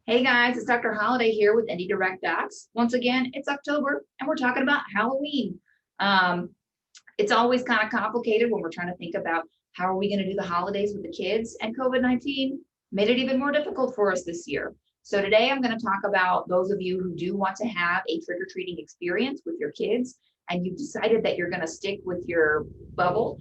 Hey guys, it's Dr. Holliday here with Indie Direct Docs. Once again, it's October and we're talking about Halloween. Um, it's always kind of complicated when we're trying to think about how are we going to do the holidays with the kids, and COVID-19 made it even more difficult for us this year. So today I'm going to talk about those of you who do want to have a trick-or-treating experience with your kids and you've decided that you're going to stick with your bubble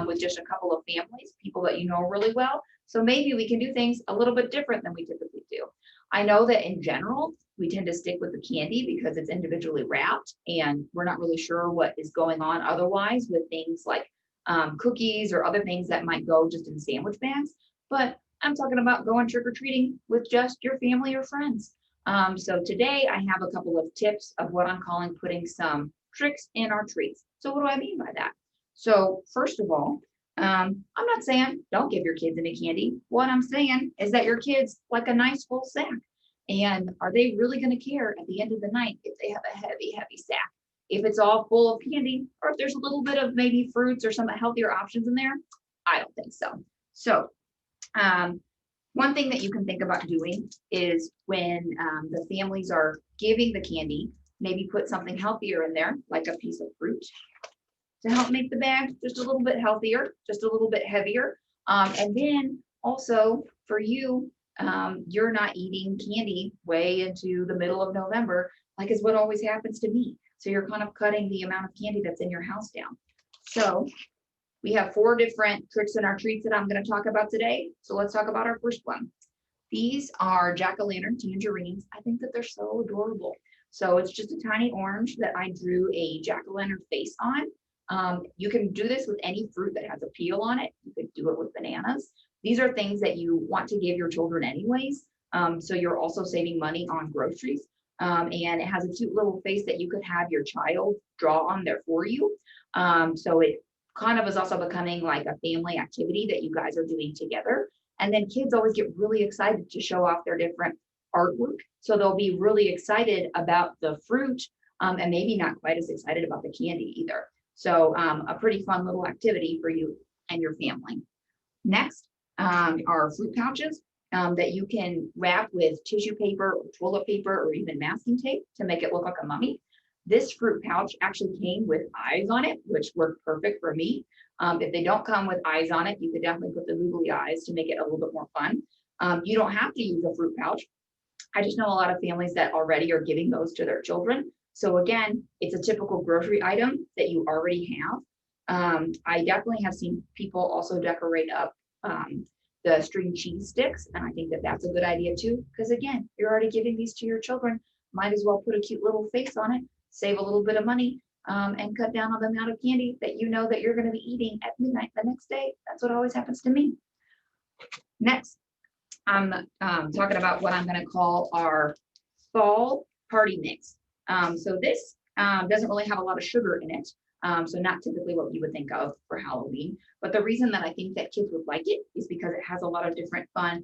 with just a couple of families, people that you know really well. So maybe we can do things a little bit different than we typically do. I know that in general, we tend to stick with the candy because it's individually wrapped and we're not really sure what is going on otherwise with things like cookies or other things that might go just in sandwich bags. But I'm talking about going trick-or-treating with just your family or friends. So today I have a couple of tips of what I'm calling putting some tricks in our treats. So what do I mean by that? So first of all, I'm not saying don't give your kids any candy. What I'm saying is that your kids like a nice full sack. And are they really going to care at the end of the night if they have a heavy, heavy sack? If it's all full of candy, or if there's a little bit of maybe fruits or some healthier options in there? I don't think so. So, one thing that you can think about doing is when the families are giving the candy, maybe put something healthier in there, like a piece of fruit, to help make the bag just a little bit healthier, just a little bit heavier. And then also for you, you're not eating candy way into the middle of November, like is what always happens to me. So you're kind of cutting the amount of candy that's in your house down. So we have 4 different tricks in our treats that I'm going to talk about today. So let's talk about our first one. These are jack-o'-lantern tangerines. I think that they're so adorable. So it's just a tiny orange that I drew a jack-o'-lantern face on. You can do this with any fruit that has a peel on it. You could do it with bananas. These are things that you want to give your children anyways. So you're also saving money on groceries. And it has a cute little face that you could have your child draw on there for you. So it kind of is also becoming like a family activity that you guys are doing together. And then kids always get really excited to show off their different artwork. So they'll be really excited about the fruit and maybe not quite as excited about the candy either. So a pretty fun little activity for you and your family. Next are fruit pouches that you can wrap with tissue paper or toilet paper or even masking tape to make it look like a mummy. This fruit pouch actually came with eyes on it, which worked perfect for me. If they don't come with eyes on it, you could definitely put the googly eyes to make it a little bit more fun. You don't have to use a fruit pouch. I just know a lot of families that already are giving those to their children. So again, it's a typical grocery item that you already have. I definitely have seen people also decorate up the string cheese sticks, and I think that that's a good idea too, because again, you're already giving these to your children. Might as well put a cute little face on it, save a little bit of money, and cut down on the amount of candy that you know that you're going to be eating at midnight the next day. That's what always happens to me. Next, I'm talking about what I'm going to call our fall party mix. So this doesn't really have a lot of sugar in it. So not typically what you would think of for Halloween. But the reason that I think that kids would like it is because it has a lot of different fun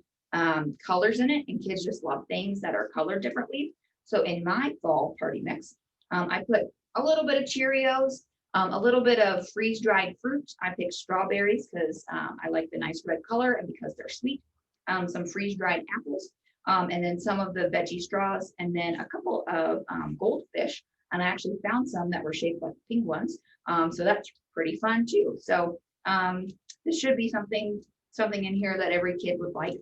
colors in it, and kids just love things that are colored differently. So in my fall party mix, I put a little bit of Cheerios, a little bit of freeze-dried fruit. I picked strawberries because I like the nice red color and because they're sweet. Some freeze-dried apples, and then some of the veggie straws, and then a couple of goldfish. And I actually found some that were shaped like penguins. So that's pretty fun too. So this should be something in here that every kid would like.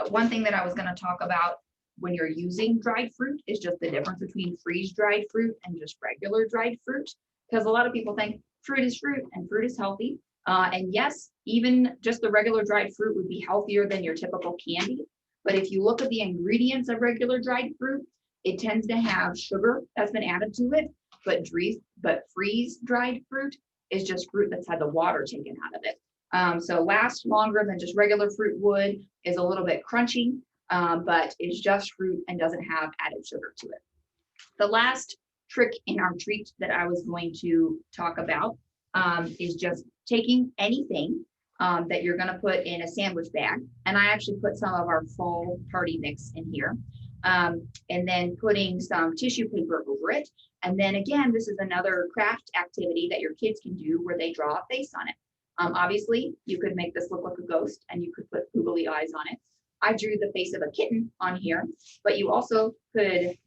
One thing that I was going to talk about when you're using dried fruit is just the difference between freeze-dried fruit and just regular dried fruit. Because a lot of people think fruit is fruit and fruit is healthy. And yes, even just the regular dried fruit would be healthier than your typical candy. But if you look at the ingredients of regular dried fruit, it tends to have sugar that's been added to it. But freeze-dried fruit is just fruit that's had the water taken out of it. So lasts longer than just regular fruit would, is a little bit crunchy, but is just fruit and doesn't have added sugar to it. The last trick in our treat that I was going to talk about is just taking anything that you're going to put in a sandwich bag. And I actually put some of our fall party mix in here. And then putting some tissue paper over it. And then again, this is another craft activity that your kids can do where they draw a face on it. Obviously, you could make this look like a ghost and you could put googly eyes on it. I drew the face of a kitten on here, but you also could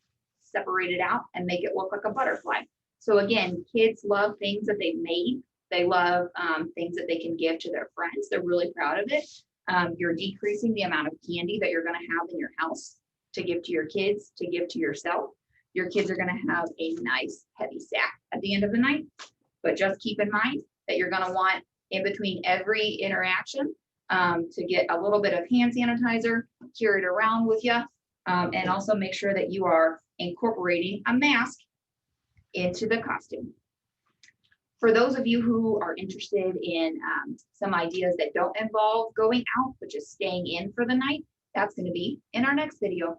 separate it out and make it look like a butterfly. So again, kids love things that they've made. They love things that they can give to their friends. They're really proud of it. You're decreasing the amount of candy that you're going to have in your house to give to your kids, to give to yourself. Your kids are going to have a nice heavy sack at the end of the night. But just keep in mind that you're going to want in between every interaction to get a little bit of hand sanitizer, carry it around with you, and also make sure that you are incorporating a mask into the costume. For those of you who are interested in some ideas that don't involve going out, but just staying in for the night, that's going to be in our next video.